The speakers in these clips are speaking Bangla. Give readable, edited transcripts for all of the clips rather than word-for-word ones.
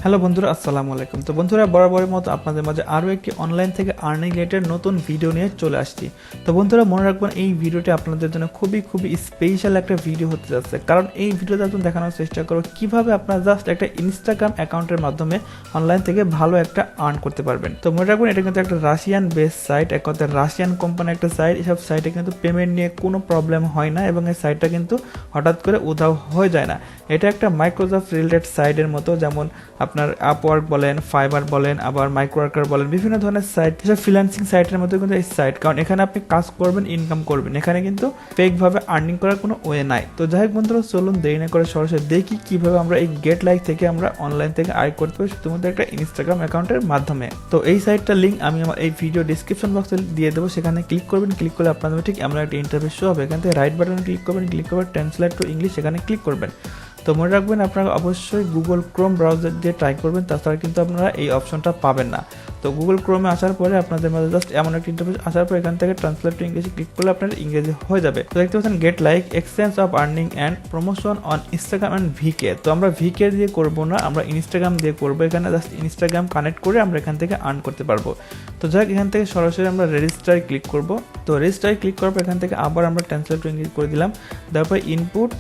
হ্যালো বন্ধুরা, আসসালামু আলাইকুম। তো বন্ধুরা, বরাবরের মতো আপনাদের মাঝে আরও একটি অনলাইন থেকে আর্নিং রিলেটেড নতুন ভিডিও নিয়ে চলে আসছি। তো বন্ধুরা, মনে রাখবেন এই ভিডিওটি আপনাদের জন্য খুবই স্পেশাল একটা ভিডিও হতে যাচ্ছে, কারণ এই ভিডিওতে আপনি দেখানোর চেষ্টা করব কিভাবে আপনারা জাস্ট একটা ইনস্টাগ্রাম অ্যাকাউন্টের মাধ্যমে অনলাইন থেকে ভালো একটা আর্ন করতে পারবেন। তো মনে রাখবেন, এটা কিন্তু একটা রাশিয়ান বেস সাইট, এক কথায় রাশিয়ান কোম্পানি একটা সাইট। এসব সাইটে কিন্তু পেমেন্ট নিয়ে কোনো প্রবলেম হয় না এবং এই সাইটটা কিন্তু হঠাৎ করে উধাও হয়ে যায় না। এটা একটা মাইক্রোসফট রিলেটেড সাইটের মতো, যেমন আপনার আপওয়ার্ক বলেন, ফাইবার বলেন, আবার মাইক্রোওয়ার্কার বলেন, বিভিন্ন ধরনের সাইট, এসব ফ্রিল্যান্সিং সাইটের মতো কিন্তু এই সাইট, কারণ এখানে আপনি কাজ করবেন, ইনকাম করবেন, এখানে কিন্তু ফেক ভাবে আর্নিং করার কোনো ওয়ে নাই। তো যাই হোক বন্ধুরা, চলুন দেরি না করে সরাসরি দেখি কিভাবে আমরা এই গেট লাইক থেকে আমরা অনলাইন থেকে আয় করতে পারি শুধুমাত্র একটা ইনস্টাগ্রাম অ্যাকাউন্টের মাধ্যমে। তো এই সাইটটার লিঙ্ক আমি আমার এই ভিডিও ডিসক্রিপশন বক্সে দিয়ে দেবো, সেখানে ক্লিক করবেন। ক্লিক করলে আপনাদের ঠিক এমন একটা ইন্টারফেস শো হবে। এখান থেকে রাইট বাটনে ক্লিক করবেন, ক্লিক করবেন ট্রান্সলেট টু ইংলিশ, সেখানে ক্লিক করবেন। তো মনে রাখবেন, আপনারা অবশ্যই গুগল ক্রোম ব্রাউজার দিয়ে ট্রাই করবেন, তাছাড়া কিন্তু আপনারা এই অপশনটা পাবেন না। তো গুগল ক্রোমে আসার পরে আপনাদের মাঝে জাস্ট এমন একটা ইন্টারফেস আসার পর এখান থেকে ট্রান্সলেট টু ইংলিশে ক্লিক করলে আপনার ইংরেজি হয়ে যাবে। তো দেখতে পাচ্ছেন gate like exchange of earning and promotion on Instagram and V K. তো আমরা ভিকে দিয়ে করবো না, আমরা ইনস্টাগ্রাম দিয়ে করবো। এখানে জাস্ট ইনস্টাগ্রাম কানেক্ট করে আমরা এখান থেকে আর্ন করতে পারবো। তো যাক, এখান থেকে সরাসরি আমরা রেজিস্টারে ক্লিক করবো। তো রেজিস্টারে ক্লিক করার পর এখান থেকে আবার আমরা ট্রান্সলেট টু ইংলিশ করে দিলাম। তারপর ইনপুট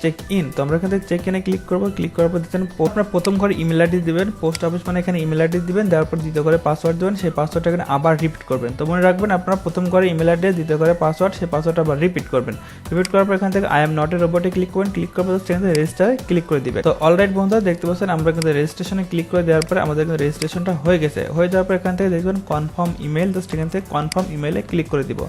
চেক ইন। তো আমরা এখান থেকে চেক ইনে ক্লিক করবো। ক্লিক করার পর দিচ্ছেন আপনার প্রথম ঘরে ইমেল আইডি দেবেন, পোস্ট অফিস মানে এখানে ইমেল আইডি দিবেন, দেওয়ার পর দ্বিতীয় ঘরে পাসওয়ার্ড দেবেন, সেই পাসওয়ার্ডটা এখানে আবার রিপিট করবেন। তো মনে রাখবেন, আপনারা প্রথম ঘরে ইমেল আইডি, দ্বিতীয় ঘরে পাসওয়ার্ড, সেই পাসওয়ার্ডটা আবার রিপিট করবেন। রিপিট করার পর এখান থেকে আই এম নট এ রোবটে ক্লিক করবেন। ক্লিক করার পর সেখানে রেজিস্টারে ক্লিক করে দিবেন। তো অলরাইট বন্ধুরা, দেখতে পাচ্ছেন আমরা কিন্তু রেজিস্ট্রেশনে ক্লিক করে দেওয়ার পরে আমাদের কিন্তু রেজিস্ট্রেশনটা হয়ে গেছে। হয়ে যাওয়ার পর এখান থেকে দেখবেন কনফার্ম ইমেল, জাস্ট এখান থেকে কনফার্ম ইমেলে ক্লিক করে দিব।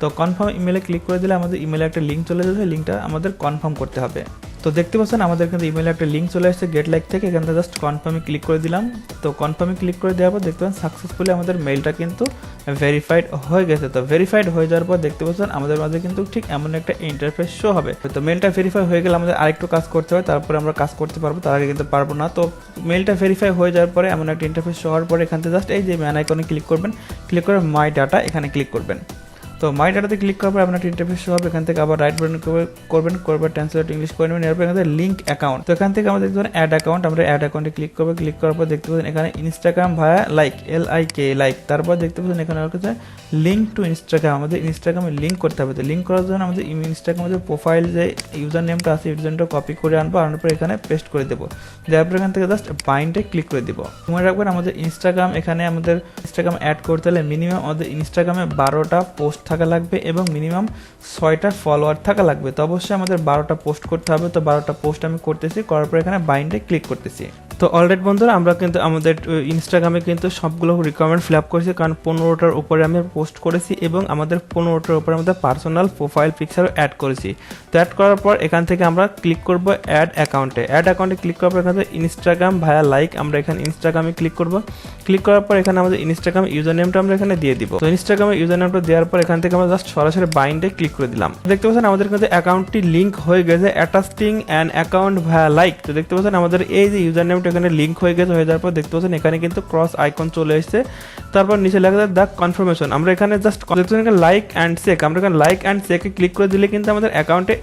তো কনফার্ম ইমেলে ক্লিক করে দিলে আমাদের ইমেলে একটা লিঙ্ক চলে যাবে, লিঙ্কটা আমাদের কনফার্ম করতে হবে। তো দেখতে পাচ্ছেন আমাদের কিন্তু ইমেলে একটা লিঙ্ক চলে আসছে গেট লাইক থেকে, এখান থেকে জাস্ট কনফার্মে ক্লিক করে দিলাম। তো কনফার্মে ক্লিক করে দেওয়ার পর দেখতে পাচ্ছেন সাকসেসফুলি আমাদের মেলটা কিন্তু ভেরিফাইড হয়ে গেছে। তো ভেরিফাইড হয়ে যাওয়ার পর দেখতে পাচ্ছেন আমাদের মাঝে কিন্তু ঠিক এমন একটা ইন্টারফেস শো হবে। তো মেলটা ভেরিফাই হয়ে গেলে আমাদের আরেকটু কাজ করতে হয়, তারপরে আমরা কাজ করতে পারবো, তার আগে কিন্তু পারবো না। তো মেলটা ভেরিফাই হয়ে যাওয়ার পরে এমন একটা ইন্টারফেস শো হওয়ার পরে এখান থেকে জাস্ট এই যে ম্যান আইকনে ক্লিক করবেন, ক্লিক করে মাই ডাটা এখানে ক্লিক করবেন। তো মাই ডাটাতে ক্লিক করার পর আপনার একটা ইন্টারফেস শো হবে। এখান থেকে আবার রাইট বাটন করবেন, ট্রান্সলেট ইংলিশ করে নেবেন। এরপর এখান থেকে লিঙ্ক অ্যাকাউন্ট। তো এখান থেকে আমাদের দেখতে পারেন অ্যাড অ্যাকাউন্ট, আমরা অ্যাড অ্যাকাউন্টে ক্লিক করবো। ক্লিক করার পর দেখতে পাচ্ছেন এখানে ইনস্টাগ্রাম ভায়া লাইক, LIK লাইক। তারপর দেখতে পাচ্ছেন এখানে হচ্ছে লিঙ্ক টু ইনস্টাগ্রাম, আমাদের ইনস্টাগ্রামে লিঙ্ক করতে হবে। তো লিঙ্ক করার জন্য আমাদের ইনস্টাগ্রামের যে প্রোফাইল যে ইউজার নেমটা আছে, ইউজার নেমটা কপি করে আনবো, আনার পর এখানে পেস্ট করে দেবো। দেওয়ার পর এখান থেকে জাস্ট বাইন্ডে ক্লিক করে দিব। মনে রাখবেন, আমাদের ইনস্টাগ্রাম, এখানে আমাদের ইনস্টাগ্রাম অ্যাড করতে হলে মিনিমাম আমাদের ইনস্টাগ্রামে 12টা পোস্ট থাকা লাগবে এবং মিনিমাম 6টা ফলোয়ার থাকা লাগবে। তো অবশ্যই আমাদের 12টা পোস্ট করতে হবে। তো 12টা পোস্ট আমি করতেছি, করার পর এখানে বাইন্ডে ক্লিক করতেছি। তো অলরাইট বন্ধুরা, আমরা কিন্তু আমাদের ইনস্টাগ্রামে কিন্তু সবগুলো রিকোয়ারমেন্ট ফিল আপ করেছি, কারণ 15টার উপরে আমি পোস্ট করেছি এবং আমাদের 15টার উপরে আমাদের পার্সোনাল প্রোফাইল পিকচারও অ্যাড করেছি। তো অ্যাড করার পর এখান থেকে আমরা ক্লিক করব অ্যাড অ্যাকাউন্টে। অ্যাড অ্যাকাউন্টে ক্লিক করার পর এখানে ইনস্টাগ্রাম ভায়া লাইক, আমরা এখানে ইনস্টাগ্রামে ক্লিক করব। ক্লিক করার পর এখানে আমাদের ইনস্টাগ্রাম ইউজার নেমটা আমরা এখানে দিয়ে দিব। তো ইনস্টাগ্রামের ইউজার নেমটা দেওয়ার পর এখান থেকে আমরা জাস্ট সরাসরি বাইন্ডে ক্লিক করে দিলাম। দেখতে পাচ্ছেন আমাদের কিন্তু অ্যাকাউন্টটি লিঙ্ক হয়ে গেছে, অ্যাটাস্টিং অ্যান অ্যাকাউন্ট ভায়া লাইক। তো দেখতে পাচ্ছেন আমাদের এই যে ইউজার নেমটা এখানে লিঙ্ক হয়ে গেছে। হয়ে যাওয়ার পর দেখতে পাচ্ছেন এখানে কিন্তু ক্রস আইকন চলে এসেছে, তারপর নিচে লেখা আছে দ্য কনফার্মেশন। আমরা এখানে জাস্ট লাইক অ্যান্ড চেক, আমরা এখানে লাইক অ্যান্ড চেকে ক্লিক করে দিলে কিন্তু আমাদের অ্যাকাউন্টে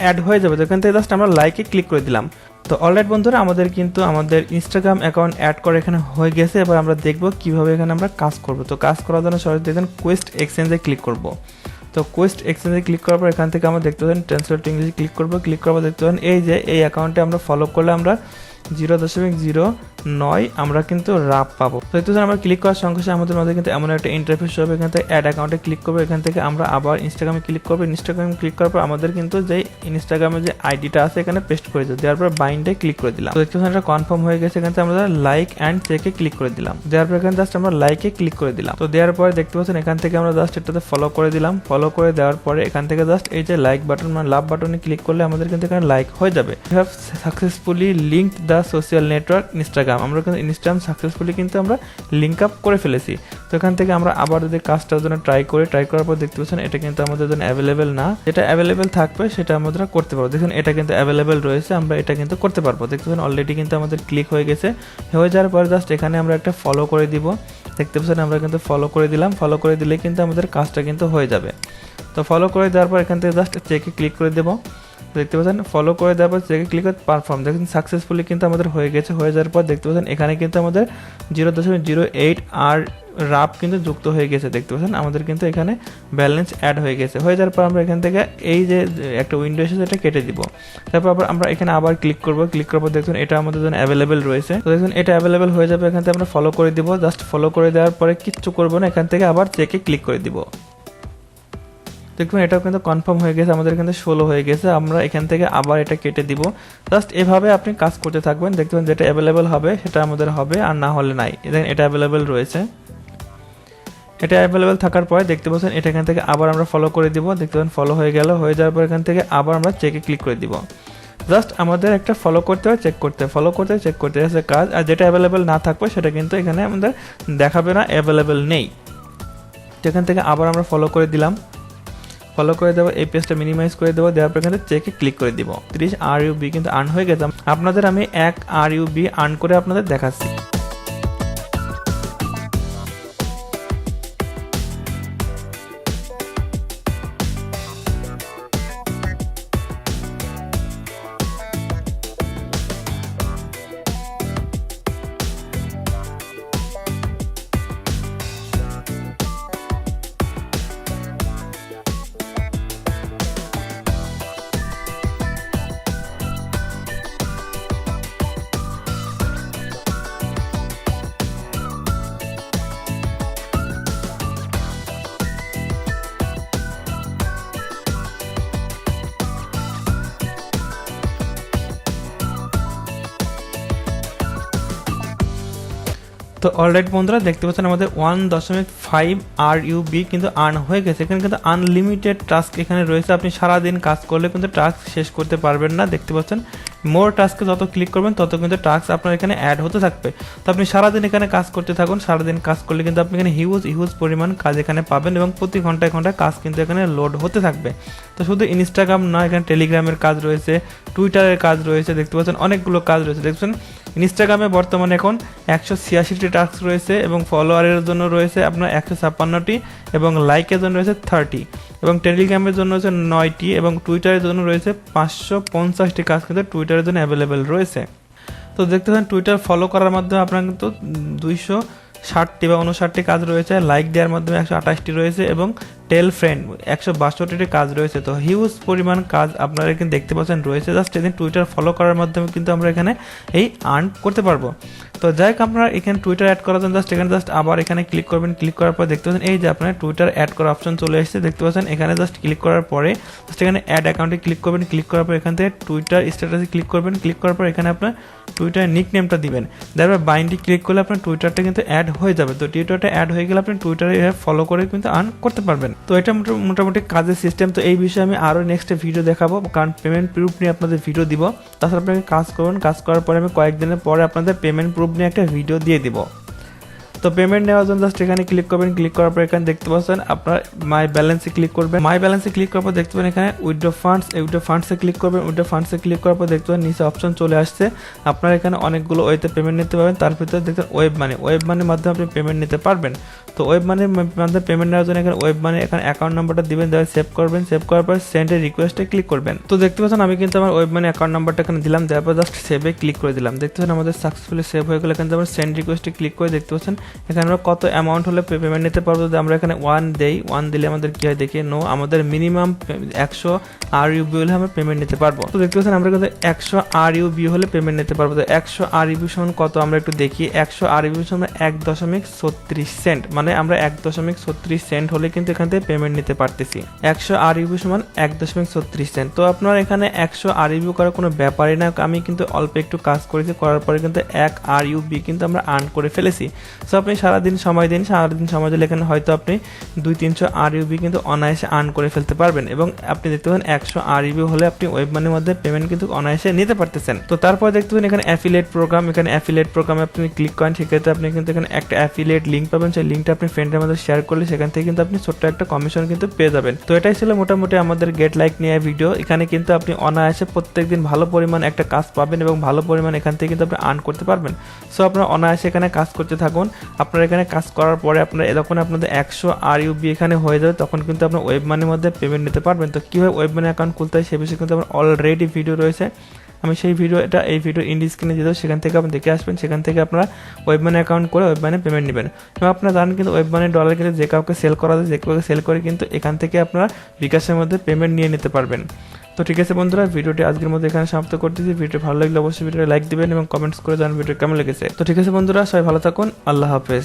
অ্যাড হয়ে যাবে। তো এখান থেকে জাস্ট আমরা লাইকে ক্লিক করে দিলাম। তো অলরাইট বন্ধুরা, আমাদের কিন্তু আমাদের ইনস্টাগ্রাম অ্যাকাউন্ট অ্যাড করে এখানে হয়ে গেছে। এবার আমরা দেখবো কিভাবে এখানে আমরা কাজ করবো। তো কাজ করার জন্য সরাসরি দেখেন কোয়েস্ট এক্সচেঞ্জে ক্লিক করব। তো কোয়েস্ট এক্সচেঞ্জে ক্লিক করার পর এখান থেকে আমরা দেখতে পাচ্ছেন ট্রান্সলেট ইংলিশে ক্লিক করবো। ক্লিক করার পর দেখতে পাচ্ছেন এই যে এই অ্যাকাউন্টে আমরা ফলো করলে আমরা 0.09 আমরা কিন্তু রাপ পাবো। তো দেখতে পাচ্ছেন আমরা ক্লিক করার সঙ্গে সঙ্গে আমাদের মধ্যে কিন্তু এমন একটা ইন্টারফেস হবে। এখান থেকে অ্যাড অ্যাকাউন্টে ক্লিক করবো। এখান থেকে আমরা আবার ইনস্টাগ্রামে ক্লিক করবো। ইনস্টাগ্রামে ক্লিক করার পর আমাদের কিন্তু যে ইনস্টাগ্রামের যে আইডিটা আছে এখানে পেস্ট করে দিই। দেওয়ার পর বাইন্ডে ক্লিক করে দিলাম। তো দেখতে পাচ্ছেন এটা কনফার্ম হয়ে গেছে। এখান থেকে আমরা লাইক অ্যান্ড চেকে ক্লিক করে দিলাম। দেওয়ার পর এখানে জাস্ট আমরা লাইকে ক্লিক করে দিলাম। তো দেওয়ার পরে দেখতে পাচ্ছেন এখান থেকে আমরা জাস্ট এটাতে ফলো করে দিলাম। ফলো করে দেওয়ার পরে এখান থেকে জাস্ট এই যে লাইক বাটন মানে লাভ বাটনে ক্লিক করলে আমাদের কিন্তু এখানে লাইক হয়ে যাবে। You have successfully linked the social network Instagram. আমরা কিন্তু ইনস্টাগ্রাম সাকসেসফুলি কিন্তু আমরা লিঙ্ক আপ করে ফেলেছি। তো এখান থেকে আমরা আবার যদি কাজটার জন্য ট্রাই করার পর দেখতে পাচ্ছেন এটা কিন্তু আমাদের জন্য অ্যাভেলেবেল না, যেটা অ্যাভেলেবেল থাকবে সেটা আমরা করতে পারবো। দেখুন এটা কিন্তু অ্যাভেলেবেল রয়েছে, আমরা এটা কিন্তু করতে পারবো। দেখতে পাচ্ছেন অলরেডি কিন্তু আমাদের ক্লিক হয়ে গেছে। হয়ে যাওয়ার পর জাস্ট এখানে আমরা একটা ফলো করে দিব। দেখতে পাচ্ছেন আমরা কিন্তু ফলো করে দিলাম। ফলো করে দিলে কিন্তু আমাদের কাজটা কিন্তু হয়ে যাবে। তো ফলো করে দেওয়ার পর এখান থেকে জাস্ট চেকে ক্লিক করে দেবো। দেখতে পাচ্ছেন ফলো করে দেওয়ার পর চেকে ক্লিক করে পারফর্ম, দেখুন সাকসেসফুলি কিন্তু আমাদের হয়ে গেছে। হয়ে যাওয়ার পর দেখতে পাচ্ছেন এখানে কিন্তু আমাদের 0.08 আর রাপ কিন্তু যুক্ত হয়ে গেছে। দেখতে পাচ্ছেন আমাদের কিন্তু এখানে ব্যালেন্স অ্যাড হয়ে গেছে। হয়ে যাওয়ার পর আমরা এখান থেকে এই যে একটা উইন্ডো এসেছে এটা কেটে দিব। তারপর আমরা এখানে আবার ক্লিক করব, ক্লিক করার পর দেখুন এটা আমাদের জন্য অ্যাভেলেবেল রয়েছে। তো দেখুন এটা অ্যাভেলেবেল হয়ে যাবে, এখান থেকে আমরা ফলো করে দিব। জাস্ট ফলো করে দেওয়ার পরে কিচ্ছু করবো না, এখান থেকে আবার চেকে ক্লিক করে দিব। দেখুন এটাও কিন্তু কনফার্ম হয়ে গেছে, আমাদের এখানে 16 হয়ে গেছে। আমরা এখান থেকে আবার এটা কেটে দিব। জাস্ট এভাবে আপনি কাজ করতে থাকবেন, দেখবেন যেটা অ্যাভেলেবেল হবে সেটা আমাদের হবে, আর না হলে নাই। দেখেন এটা অ্যাভেলেবেল রয়েছে। এটা অ্যাভেলেবেল থাকার পরে দেখতে পাচ্ছেন এটা এখান থেকে আবার আমরা ফলো করে দিব। দেখতে পাচ্ছেন ফলো হয়ে গেল। হয়ে যাওয়ার পর এখান থেকে আবার আমরা চেকে ক্লিক করে দিব। জাস্ট আমাদের একটা ফলো করতে হয়, চেক করতে হয়, ফলো করতে হয়, চেক করতে আছে কাজ। আর যেটা অ্যাভেলেবেল না থাকবে সেটা কিন্তু এখানে আমাদের দেখাবে না, অ্যাভেলেবেল নেই। এখান থেকে আবার আমরা ফলো করে দিলাম। ফলো করে দেবো, এই পেজটা মিনিমাইজ করে দেবো, দেওয়ার পর এখানে চেকে ক্লিক করে দিব। 30 RUB কিন্তু আর্ন হয়ে গেছে। আপনাদের আমি 1 RUB আর্ন করে আপনাদের দেখাচ্ছি। তো অলরাইট বন্ধুরা, দেখতে পাচ্ছেন আমাদের 1.5 RUB কিন্তু আর্ন হয়ে গেছে। এখানে কিন্তু আনলিমিটেড টাস্ক এখানে রয়েছে, আপনি সারাদিন কাজ করলে কিন্তু টাস্ক শেষ করতে পারবেন না। দেখতে পাচ্ছেন মোর টাস্কে যত ক্লিক করবেন তত কিন্তু টাস্ক আপনার এখানে অ্যাড হতে থাকবে। তো আপনি সারাদিন এখানে কাজ করতে থাকুন, সারাদিন কাজ করলে কিন্তু আপনি এখানে হিউজ পরিমাণ কাজ এখানে পাবেন, এবং প্রতি ঘন্টায় ঘন্টায় কাজ কিন্তু এখানে লোড হতে থাকবে। তো শুধু ইনস্টাগ্রাম নয়, এখানে টেলিগ্রামের কাজ রয়েছে, টুইটারের কাজ রয়েছে, দেখতে পাচ্ছেন অনেকগুলো কাজ রয়েছে। দেখছেন ইনস্টাগ্রামে বর্তমানে এখন 186টি টাস্ক রয়েছে, এবং ফলোয়ারের জন্য রয়েছে আপনার 156টি, এবং লাইকের জন্য রয়েছে 30, এবং টেলিগ্রামের জন্য রয়েছে 9টি, এবং টুইটারের জন্য রয়েছে 550টি কাজ কিন্তু টুইটারের জন্য অ্যাভেলেবেল রয়েছে। তো দেখতে পাচ্ছেন টুইটার ফলো করার মাধ্যমে আপনার কিন্তু 260টি বা 59টি কাজ রয়েছে, লাইক দেওয়ার মাধ্যমে 128টি রয়েছে, এবং টেল ফ্রেন্ড 162টি কাজ রয়েছে। তো হিউজ পরিমাণ কাজ আপনারা এখানে দেখতে পাচ্ছেন রয়েছে। জাস্ট এদিন টুইটার ফলো করার মাধ্যমে কিন্তু আমরা এখানে এই আর্ন করতে পারবো। তো যাই হোক, আপনারা এখানে টুইটার অ্যাড করার জন্য জাস্ট আবার এখানে ক্লিক করবেন। ক্লিক করার পর দেখতে পাচ্ছেন এই যে আপনার টুইটার অ্যাড করার অপশন চলে এসেছে। দেখতে পাচ্ছেন এখানে জাস্ট ক্লিক করার পরে জাস্ট এখানে অ্যাড অ্যাকাউন্টে ক্লিক করবেন। ক্লিক করার পর এখান থেকে টুইটার স্ট্যাটাসে ক্লিক করবেন। ক্লিক করার পর এখানে আপনার টুইটার নিক নেমটা দিবেন। তারপর বাইন্ডে ক্লিক করলে আপনার টুইটারটা কিন্তু অ্যাড হয়ে যাবে। তো টুইটারটা অ্যাড হয়ে গেলে আপনি টুইটারে ফলো করে কিন্তু আর্ন করতে পারবেন। তো এটা মোটামুটি কাজের সিস্টেম। তো এই বিষয়ে আমি আরও নেক্সট ভিডিও দেখাবো, কারণ পেমেন্ট প্রুফ নিয়ে আপনাদের ভিডিও দিব। তাছাড়া আপনাকে কাজ করুন, কাজ করার পরে আমি কয়েকদিনের পরে আপনাদের পেমেন্ট প্রুফ নিয়ে একটা ভিডিও দিয়ে দিব। তো পেমেন্ট নেওয়ার জন্য জাস্ট এখানে ক্লিক করবেন। ক্লিক করার পর এখানে দেখতে পাচ্ছেন আপনার মাই ব্যালেন্সে ক্লিক করবেন। মাই ব্যালেন্সে ক্লিক করার পর দেখতে পাবেন এখানে উইথড্র ফান্ডস, উইথড্র ফান্ডসে ক্লিক করবেন। উইথড্র ফান্ডসে ক্লিক করার পর দেখতে পাবেন নিচে অপশন চলে আসছে। আপনারা এখানে অনেকগুলো ওয়েতে পেমেন্ট নিতে পারবেন, তার ভিতরে দেখতে ওয়েব মানির মাধ্যমে আপনি পেমেন্ট নিতে পারবেন। তো ওয়েব মানির মাধ্যমে পেমেন্ট নেওয়ার জন্য এখানে ওয়েব মানি এখানে অ্যাকাউন্ট নাম্বারটা দিবেন, দেওয়া সেভ করবেন। সেভ করার পর সেন্ড এ রিকোয়েস্টে ক্লিক করবেন। তো দেখতে পাচ্ছেন আমি কিন্তু আমার ওয়েব মানি অ্যাকাউন্ট নাম্বারটা এখানে দিলাম, দেওয়ার পর জাস্ট সেভে ক্লিক করে দিলাম। দেখতে পাচ্ছেন আমাদের সাকসেসফুলি সেভ হয়ে গেল। এখানে আমরা সেন্ড রিকোয়েস্টে ক্লিক করে দেখতে পাচ্ছেন এখানে আমরা কত অ্যামাউন্ট হলে পেমেন্ট নিতে পারবো। যদি আমরা এখানে 1 দেই, 1 দিলে আমাদের কি হয় দেখি, নো, আমাদের মিনিমাম 100 RUB হলে আমরা পেমেন্ট নিতে পারবো। তো দেখতে পাচ্ছেন আমরা কিন্তু 100 RUB হলে পেমেন্ট নিতে পারবো। তো 100 RUB সমান কত আমরা একটু দেখি। 100 RUB সমান 1.36 সেন্ট, মানে আমরা 1.36 সেন্ট হলে কিন্তু এখান থেকে পেমেন্ট নিতে পারতেছি। 100 RUB সমান 1.36 সেন্ট। তো আপনার এখানে 100 RUB করার কোনো ব্যাপারই না। আমি কিন্তু অল্প একটু কাজ করেছি, করার পরে কিন্তু 1 RUB কিন্তু আমরা আর্ন করে ফেলেছি। সো আপনি সারাদিন সময় দিন, সারাদিন সময় দিলে এখানে হয়তো আপনি 200-300 RUB কিন্তু অনায়াসে আর্ন করে ফেলতে পারবেন। এবং আপনি দেখতে পাবেন 100 RUB হলে আপনি ওয়েব মানির মধ্যে পেমেন্ট কিন্তু অনায়াসে নিতে পারতেছেন। তো তারপর দেখতে পাবেন এখানে অ্যাফিলিয়েট প্রোগ্রাম, এখানে অ্যাফিলিয়েট প্রোগ্রামে আপনি ক্লিক করেন, সেক্ষেত্রে আপনি কিন্তু এখানে একটা অ্যাফিলিয়েট লিঙ্ক পাবেন। সেই লিঙ্কটা আপনি ফ্রেন্ডের মধ্যে শেয়ার করলে সেখান থেকে কিন্তু আপনি ছোট্ট একটা কমিশন কিন্তু পেয়ে যাবেন। তো এটাই ছিল মোটামুটি আমাদের গেট লাইক নিয়ে ভিডিও। এখানে কিন্তু আপনি অনায়াসে প্রত্যেকদিন ভালো পরিমাণ একটা কাজ পাবেন, এবং ভালো পরিমাণ এখান থেকে কিন্তু আপনি আর্ন করতে পারবেন। সো আপনারা অনায়াসে এখানে কাজ করতে থাকুন। আপনারা এখানে কাজ করার পরে আপনারা যখন আপনাদের 100 RUB এখানে হয়ে যাবে তখন কিন্তু আপনার ওয়েব মানির মধ্যে পেমেন্ট নিতে পারবেন। তো কীভাবে ওয়েব মানি অ্যাকাউন্ট খুলতে হয় সে বিষয়ে কিন্তু আমার অলরেডি ভিডিও রয়েছে, আমি সেই ভিডিওটা এই ভিডিও ইন্ড স্ক্রিনে দিয়ে দেবো, সেখান থেকে আপনি দেখে আসবেন, সেখান থেকে আপনারা ওয়েব মানি অ্যাকাউন্ট করে ওয়েব মানি পেমেন্ট নেবেন। এবং আপনারা জানেন কিন্তু ওয়েব মানি ডলার কিন্তু যে কাউকে সেল করা যায়, যে কাউকে সেল করে কিন্তু এখান থেকে আপনারা বিকাশের মধ্যে পেমেন্ট নিয়ে নিতে পারবেন। তো ঠিক আছে বন্ধুরা, ভিডিওটি আজকের মধ্যে এখানে সমাপ্ত করতেছি। ভিডিও ভালো লাগলে অবশ্যই ভিডিওটা লাইক দিবেন এবং কমেন্টস করে জানান ভিডিও কেমন লেগেছে। তো ঠিক আছে বন্ধুরা, সবাই ভালো থাকুন, আল্লাহ হাফেজ।